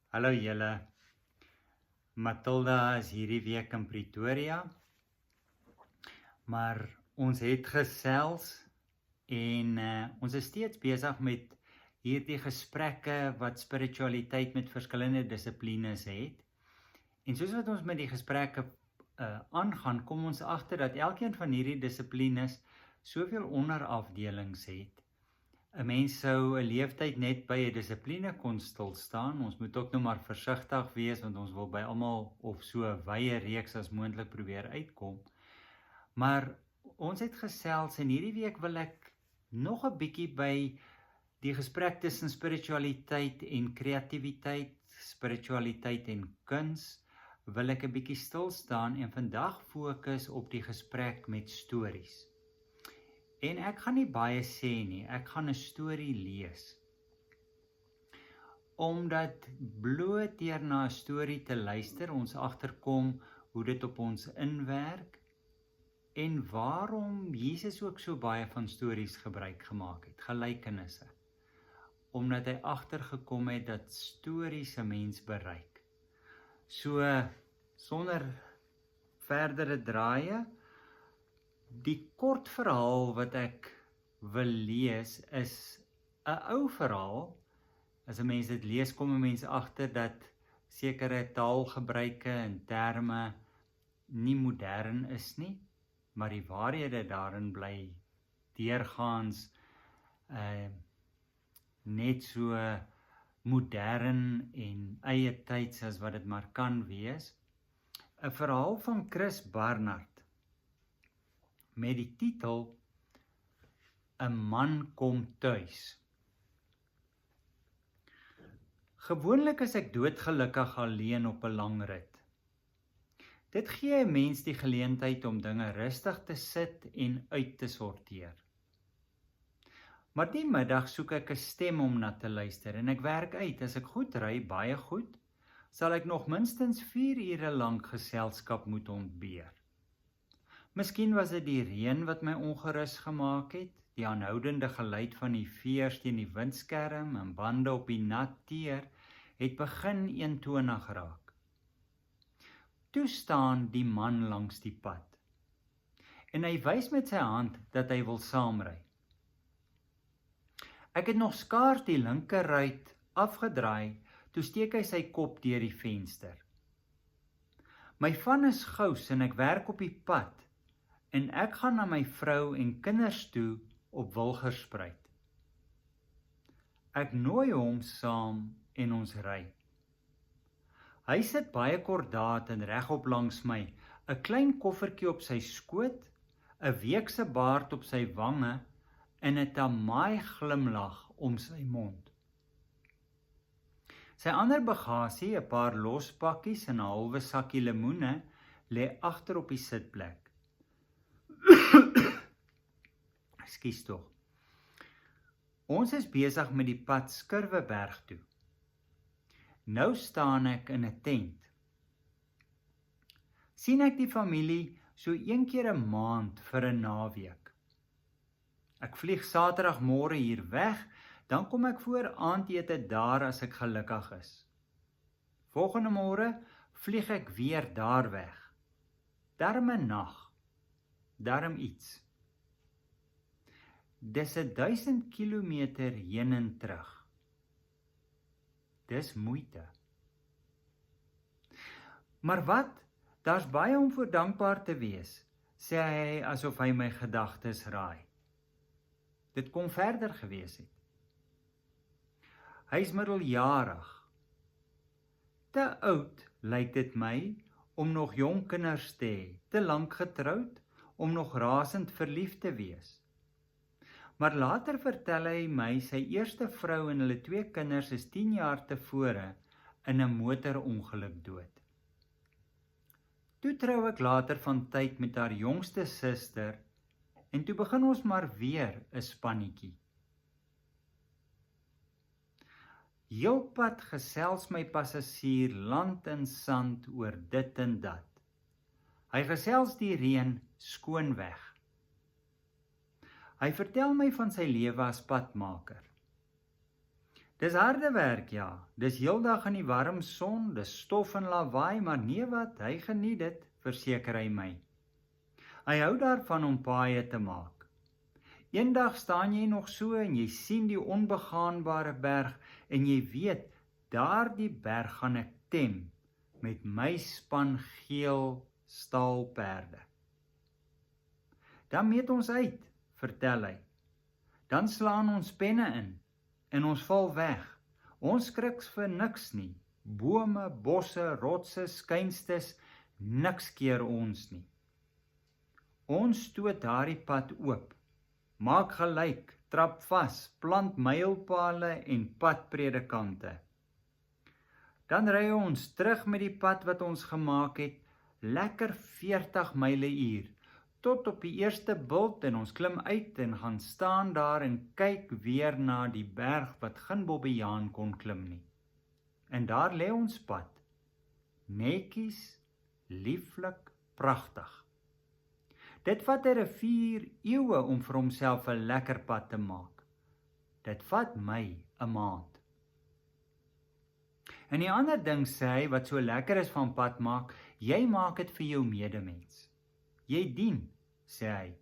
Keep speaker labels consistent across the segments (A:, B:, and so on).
A: Hallo julle, Matilda is hierdie week in Pretoria, maar ons het gesels en ons is steeds besig met hierdie gesprekke wat spiritualiteit met verskillende dissiplines het. En soos wat ons met die gesprekke aangaan, kom ons agter dat elkeen van hierdie dissiplines soveel onderafdelings het. 'n Mens sou 'n leeftyd net by 'n dissipline kon stil staan. Ons moet ook nou maar versigtig wees, want ons wil by almal of so 'n wye reeks as moontlik probeer uitkom. Maar ons het gesels en hierdie week wil ek nog 'n bietjie by die gesprek tussen spiritualiteit en kreatiwiteit, spiritualiteit en kuns, wil ek 'n bietjie stil staan en vandag fokus op die gesprek met stories. En ek gaan nie baie sê nie, ek gaan 'n storie lees. Omdat bloot deur na 'n storie te luister, ons agterkom hoe dit op ons inwerk en waarom Jesus ook so baie van stories gebruik gemaak het, gelykenisse. Omdat hy agtergekom het dat stories 'n mens bereik. So, sonder verdere draaie, die kort verhaal wat ek wil lees is 'n ou verhaal. As 'n mens dit lees, kom 'n mens agter dat sekere taalgebruike en terme nie modern is nie, maar die waarhede daarin bly deurgaans net so modern en eie tyds as wat dit maar kan wees. 'n Verhaal van Chris Barnard met die titel 'n man kom tuis. Gewoonlik is ek doodgelukkig alleen op 'n lang rit. Dit gee 'n mens die geleentheid om dinge rustig te sit en uit te sorteer. Maar die middag soek ek 'n stem om na te luister en ek werk uit, as ek goed ry, baie goed, sal ek nog minstens 4 ure lank geselskap moet ontbeer. Miskien was dit die reën wat my ongerus gemaak het, die aanhoudende geluid van die veers teen die windskerm en bande op die nat teer het begin eentonig raak. Toe staan die man langs die pad en hy wys met sy hand dat hy wil saamry. Ek het nog skaars die linkerruit afgedraai, toe steek hy sy kop deur die venster. My van is gous en ek werk op die pad en ek gaan na my vrou en kinders toe op Wilgersspruit. Ek nooi hom saam en ons ry. Hy sit baie kordaat en regop langs my, 'n klein koffertjie op sy skoot, 'n week se baard op sy wange en 'n tamaai glimlag om sy mond. Sy ander bagasie, 'n paar lospakkies en 'n halwe sakkie lemoene, lê agter op die sitplek. Ekskuus tog. Ons is besig met die pad Skurweberg toe. Nou staan ek in 'n tent. Sien ek die familie so 1 keer 'n maand vir 'n naweek. Ek vlieg Saterdagmôre hier weg, dan kom ek voor aandete daar as ek gelukkig is. Volgende môre vlieg ek weer daar weg. Darm 'n nag, darm iets. Dis 1000 kilometer heen en terug. Dis moeite. Maar wat? Daar's baie om voor dankbaar te wees, sê hy asof hy my gedagtes raai. Dit kon verder gewees het. Hy is middeljarig. Te oud, lyk dit my, om nog jong kinders te hê, te lank getroud, om nog rasend verlief te wees. Maar later vertel hy my, sy eerste vrou en hulle 2 kinders is 10 jaar tevore in 'n motorongeluk dood. Toe trou ek later van tyd met haar jongste suster en toe begin ons maar weer 'n spannetjie. Heelpad gesels my passasier land en sand oor dit en dat. Hy gesels die reën skoon weg. Hy vertel my van sy lewe as padmaker. Dis harde werk, ja. Dis heeldag in die warm son, dis stof en lawaai, maar nee wat, hy geniet dit, verseker hy my. Hy hou daarvan om paaie te maak. Eendag staan jy nog so en jy sien die onbegaanbare berg en jy weet, daardie berg gaan ek tem met my span geel staalperde. Dan meet ons uit, vertel hy. Dan slaan ons penne in en ons val weg. Ons skriks vir niks nie. Bome, bosse, rotse, skynstes, niks keer ons nie. Ons stoot daardie pad oop. Maak gelyk, trap vas, plant mylpale en padpredikante. Dan ry ons terug met die pad wat ons gemaak het, lekker 40 myle/uur, tot op die eerste bult en ons klim uit en gaan staan daar en kyk weer na die berg wat geen Bobbejaan kon klim nie. En daar lê ons pad, netjies, lieflik, pragtig. Dit vat 'n rivier eeue om vir homself 'n lekker pad te maak. Dit vat my 'n maand. En die ander ding sê hy, wat so lekker is van pad maak, jy maak dit vir jou medemens. Jy dien, sê hy.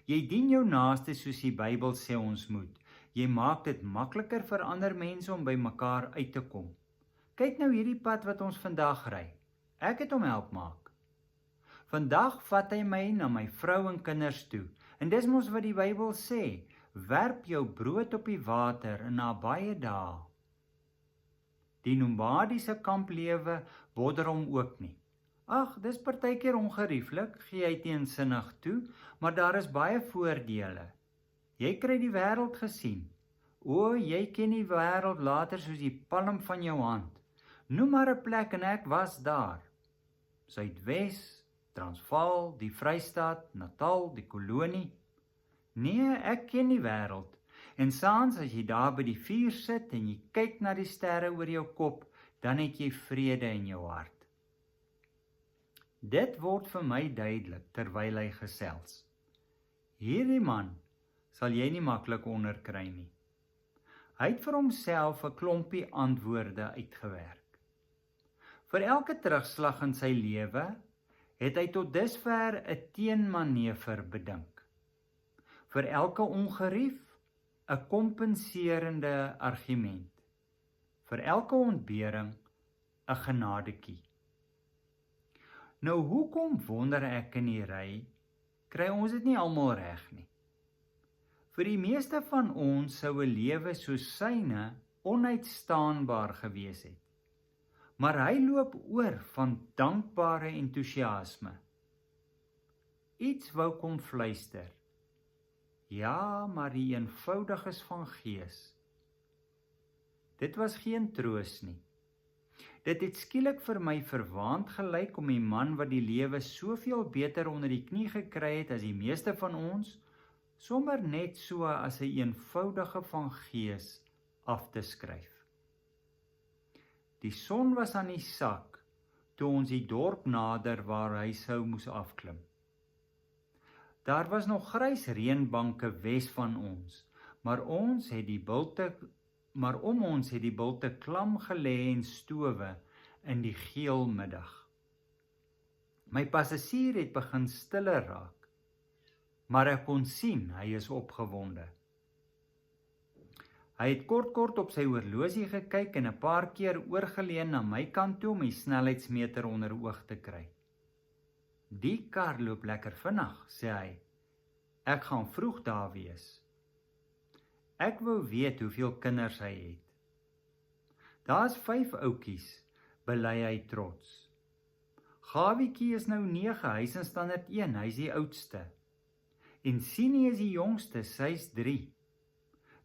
A: Jy dien jou naaste soos die Bybel sê ons moet. Jy maak dit makliker vir ander mense om by mekaar uit te kom. Kyk nou hierdie pad wat ons vandag ry. Ek het hom help maak. Vandag vat hy my na my vrou en kinders toe. En dis mos wat die Bybel sê, werp jou brood op die water en na baie dae. Die nomadiese kamplewe bodder hom ook nie. Ag, dis partykeer ongerieflik, gee hy teensinnig toe, maar daar is baie voordele. Jy kry die wêreld gesien. O, jy ken die wêreld later soos die palm van jou hand. Noem maar 'n plek en ek was daar. Suidwes, Transvaal, die Vrystaat, Natal, die kolonie. Nee, ek ken die wêreld. En saans as jy daar by die vuur sit en jy kyk na die sterre oor jou kop, dan het jy vrede in jou hart. Dit word vir my duidelik terwyl hy gesels. Hierdie man sal jy nie maklik onderkry nie. Hy het vir homself 'n klompie antwoorde uitgewerk. Vir elke terugslag in sy lewe het hy tot dusver 'n teenmanever bedink. Vir elke ongerief 'n kompenserende argument. Vir elke ontbering 'n genadekie. Nou hoekom wonder ek in die ry, kry ons dit nie almal reg nie. Vir die meeste van ons sou 'n lewe soos syne onuitstaanbaar gewees het. Maar hy loop oor van dankbare entoesiasme. Iets wou kom fluister. Ja, maar die eenvoudiges van gees. Dit was geen troos nie. Dit het skielik vir my verwaand gelyk om die man wat die lewe soveel beter onder die knie gekry het as die meeste van ons, sommer net so as 'n eenvoudige van gees af te skryf. Die son was aan die sak toe ons die dorp nader waar hy sou moes afklim. Daar was nog grys reënbanke wes van ons, maar om ons het die bulte klam gelê en stowe in die geel middag. My passasier het begin stiller raak, maar ek kon sien hy is opgewonde. Hy het kort op sy horlosie gekyk en 'n paar keer oorgeleun na my kant toe om die snelheidsmeter onder oog te kry. Die kar loop lekker vinnig, sê hy. Ek gaan vroeg daar wees. Ek wou weet hoeveel kinders hy het. Daar's 5 ouetjies, bely hy trots. Gawietjie is nou 9, hy's in standaard 1, hy's die oudste. En Sienie is die jongste, sy's 3.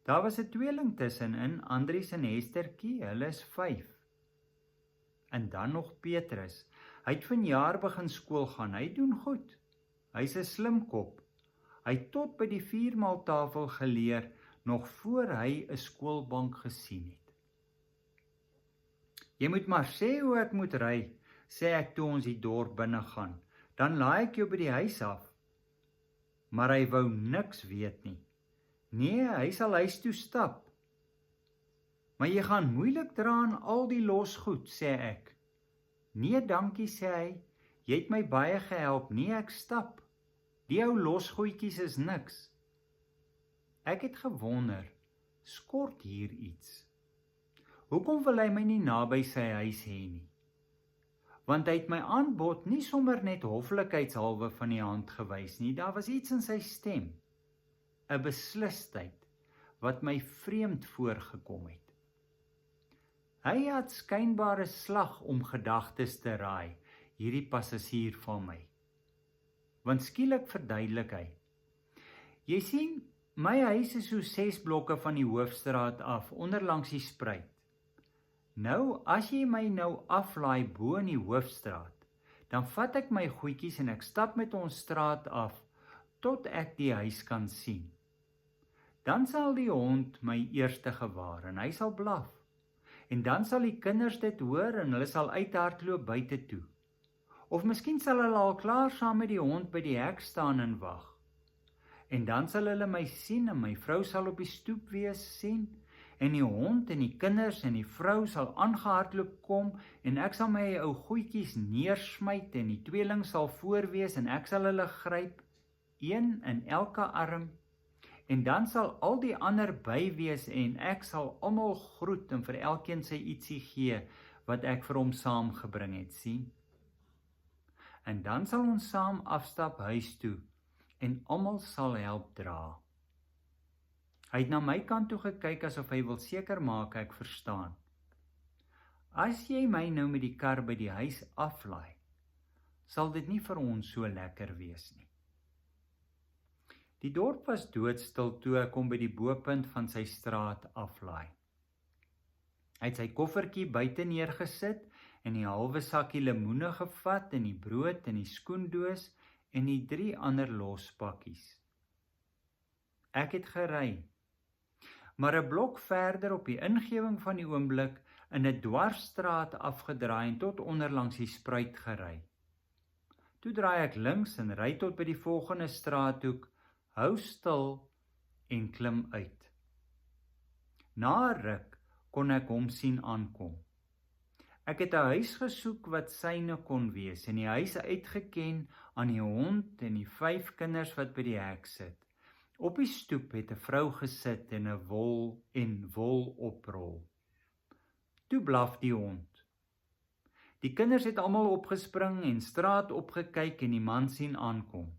A: Daar was 'n tweeling tussenin, Andries en Hestertjie, hulle is 5. En dan nog Petrus. Hy het vanjaar begin skool gaan, hy doen goed. Hy's 'n slim kop. Hy het tot by die 4-maaltafel geleer, nog voor hy 'n skoolbank gesien het. Jy moet maar sê hoe ek moet ry, sê ek toe ons die dorp binne gaan. Dan laai ek jou by die huis af. Maar hy wou niks weet nie. Nee, hy sal huis toe stap. Maar jy gaan moeilik dra aan al die losgoed, sê ek. Nee, dankie, sê hy. Jy het my baie gehelp. Nee, ek stap. Die ou losgoedjies is niks. Ek het gewonder, skort hier iets? Hoekom wil hy my nie naby sy huis hê nie? Want hy het my aanbod nie sommer net hoflikheidshalwe van die hand gewys nie. Daar was iets in sy stem, 'n beslisheid, wat my vreemd voorgekom het. Hy het skynbare slag om gedagtes te raai, hierdie passasier van my. Want skielik verduidelik hy. Jy sien, my huis is so 6 blokke van die hoofstraat af, onderlangs die spruit. Nou, as jy my nou aflaai bo in die hoofstraat, dan vat ek my goedjies en ek stap met ons straat af, tot ek die huis kan sien. Dan sal die hond my eerste gewaar en hy sal blaf. En dan sal die kinders dit hoor en hulle sal uithardloop buite toe. Of miskien sal hulle al klaar saam met die hond by die hek staan en wag. En dan sal hulle my sien en my vrou sal op die stoep wees sien, en die hond en die kinders en die vrou sal aangehardloop kom, en ek sal my ou goedjies neersmyt en die tweeling sal voor wees en ek sal hulle gryp, een in elke arm, en dan sal al die ander by wees en ek sal almal groet en vir elkeen sy ietsie gee wat ek vir hom saamgebring het, sien. En dan sal ons saam afstap huis toe en almal sal help dra. Hy het na my kant toe gekyk asof hy wil seker maak ek verstaan. As jy my nou met die kar by die huis aflaai, sal dit nie vir ons so lekker wees nie. Die dorp was doodstil toe ek hom by die bopunt van sy straat aflaai. Hy het sy koffertjie buite neergesit en die halwe sakkie lemoene gevat en die brood en die skoendoos en die 3 ander lospakkies. Ek het gery, maar 'n blok verder op die ingewing van die oomblik in 'n dwarsstraat afgedraai en tot onderlangs die spruit gery. Toe draai ek links en ry tot by die volgende straathoek, hou stil en klim uit. Na 'n ruk kon ek hom sien aankom. Ek het 'n huis gesoek wat syne kon wees en die huis uitgeken aan die hond en die 5 kinders wat by die hek sit. Op die stoep het 'n vrou gesit en 'n wol oprol. Toe blaf die hond. Die kinders het almal opgespring en straat opgekyk en die man sien aankom.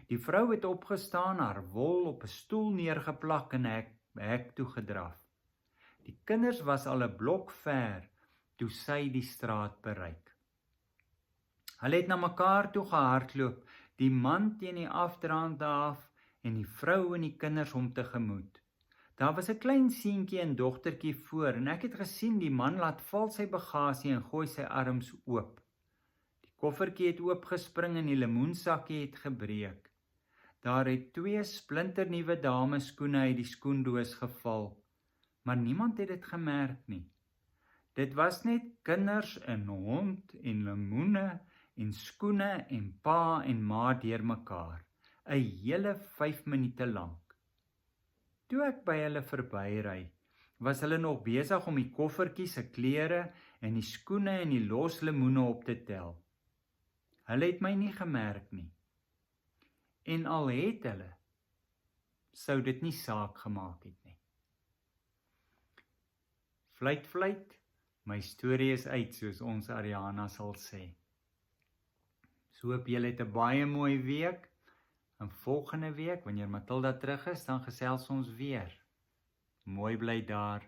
A: Die vrou het opgestaan, haar wol op 'n stoel neergeplak en hek toe gedraf. Die kinders was al 'n blok ver toe sy die straat bereik. Hulle het na mekaar toe gehardloop, die man teen die afdraande af en die vrou en die kinders hom tegemoet. Daar was 'n klein seentjie en dogtertjie voor en ek het gesien die man laat val sy bagasie en gooi sy arms oop. Die koffertjie het oopgespring en die lemoensakkie het gebreek. Daar het 2 splinternuwe dameskoene uit die skoendoos geval, maar niemand het dit gemerk nie. Dit was net kinders en hond en lemoene en skoene en pa en ma deurmekaar, 'n hele 5 minute lank. Toe ek by hulle verbyry, was hulle nog besig om die koffertjie se klere en die skoene en die los lemoene op te tel. Hulle het my nie gemerk nie. En al het hulle, sou dit nie saak gemaak het nie. Fluit, my storie is uit, soos ons Ariana sal sê. So hoop julle het 'n baie mooi week. En volgende week, wanneer Matilda terug is, dan gesels ons weer. Mooi bly daar.